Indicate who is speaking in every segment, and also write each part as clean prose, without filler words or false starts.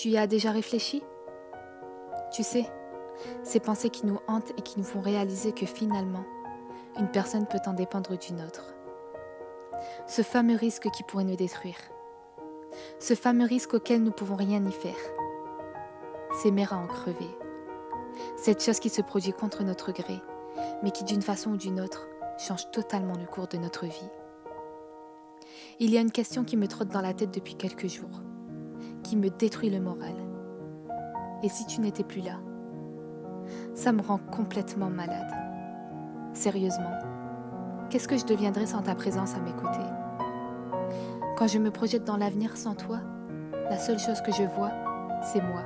Speaker 1: Tu y as déjà réfléchi? Tu sais, ces pensées qui nous hantent et qui nous font réaliser que finalement, une personne peut en dépendre d'une autre. Ce fameux risque qui pourrait nous détruire. Ce fameux risque auquel nous ne pouvons rien y faire. S'aimer à en crever. Cette chose qui se produit contre notre gré, mais qui d'une façon ou d'une autre change totalement le cours de notre vie. Il y a une question qui me trotte dans la tête depuis quelques jours, qui me détruit le moral. Et si tu n'étais plus là? Ça me rend complètement malade. Sérieusement, qu'est-ce que je deviendrais sans ta présence à mes côtés? Quand je me projette dans l'avenir sans toi, la seule chose que je vois, c'est moi.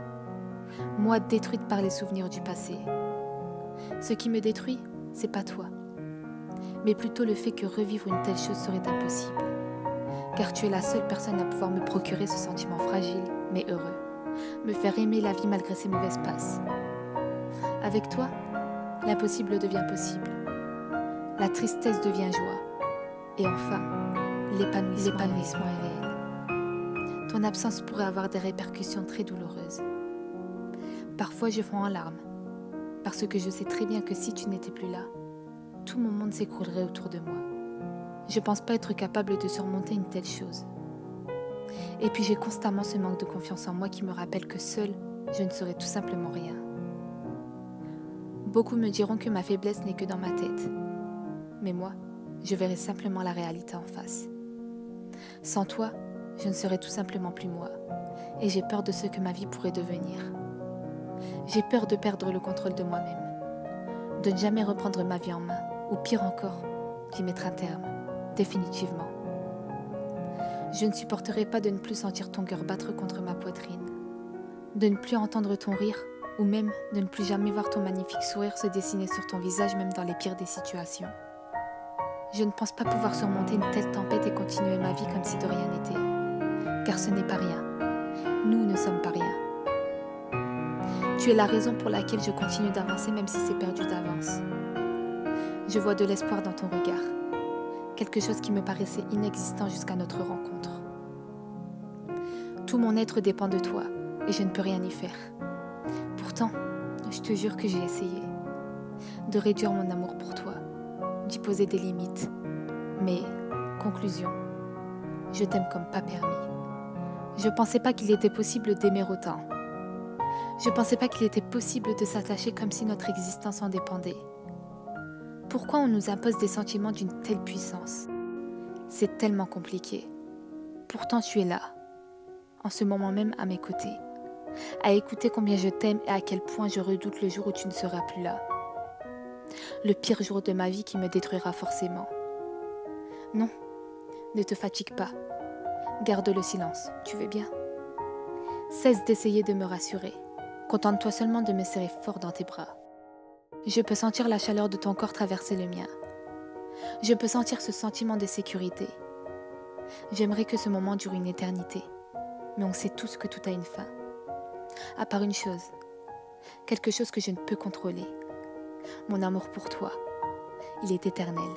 Speaker 1: Moi détruite par les souvenirs du passé. Ce qui me détruit, c'est pas toi, mais plutôt le fait que revivre une telle chose serait impossible. Car tu es la seule personne à pouvoir me procurer ce sentiment fragile, mais heureux. Me faire aimer la vie malgré ses mauvaises passes. Avec toi, l'impossible devient possible. La tristesse devient joie. Et enfin, l'épanouissement est réel. Ton absence pourrait avoir des répercussions très douloureuses. Parfois, je fonds en larmes, parce que je sais très bien que si tu n'étais plus là, tout mon monde s'écroulerait autour de moi. Je pense pas être capable de surmonter une telle chose. Et puis j'ai constamment ce manque de confiance en moi qui me rappelle que seule, je ne serais tout simplement rien. Beaucoup me diront que ma faiblesse n'est que dans ma tête. Mais moi, je verrai simplement la réalité en face. Sans toi, je ne serais tout simplement plus moi. Et j'ai peur de ce que ma vie pourrait devenir. J'ai peur de perdre le contrôle de moi-même. De ne jamais reprendre ma vie en main. Ou pire encore, d'y mettre un terme. Définitivement. Je ne supporterai pas de ne plus sentir ton cœur battre contre ma poitrine. De ne plus entendre ton rire. Ou même de ne plus jamais voir ton magnifique sourire se dessiner sur ton visage même dans les pires des situations. Je ne pense pas pouvoir surmonter une telle tempête et continuer ma vie comme si de rien n'était. Car ce n'est pas rien. Nous ne sommes pas rien. Tu es la raison pour laquelle je continue d'avancer même si c'est perdu d'avance. Je vois de l'espoir dans ton regard. Quelque chose qui me paraissait inexistant jusqu'à notre rencontre. Tout mon être dépend de toi et je ne peux rien y faire. Pourtant, je te jure que j'ai essayé de réduire mon amour pour toi, d'y poser des limites. Mais, conclusion, je t'aime comme pas permis. Je pensais pas qu'il était possible d'aimer autant. Je pensais pas qu'il était possible de s'attacher comme si notre existence en dépendait. Pourquoi on nous impose des sentiments d'une telle puissance? C'est tellement compliqué. Pourtant tu es là, en ce moment même à mes côtés, à écouter combien je t'aime et à quel point je redoute le jour où tu ne seras plus là. Le pire jour de ma vie qui me détruira forcément. Non, ne te fatigue pas. Garde le silence, tu veux bien? Cesse d'essayer de me rassurer. Contente-toi seulement de me serrer fort dans tes bras. Je peux sentir la chaleur de ton corps traverser le mien. Je peux sentir ce sentiment de sécurité. J'aimerais que ce moment dure une éternité. Mais on sait tous que tout a une fin. À part une chose. Quelque chose que je ne peux contrôler. Mon amour pour toi. Il est éternel.